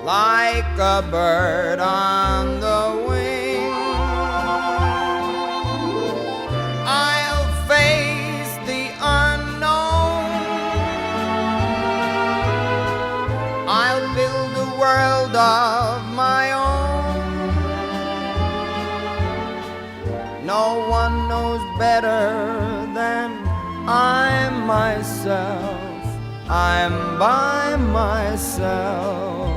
like a bird on the wing. I'll face the unknown. I'll build a world of my own. No one knows better than I myself. I'm by myself.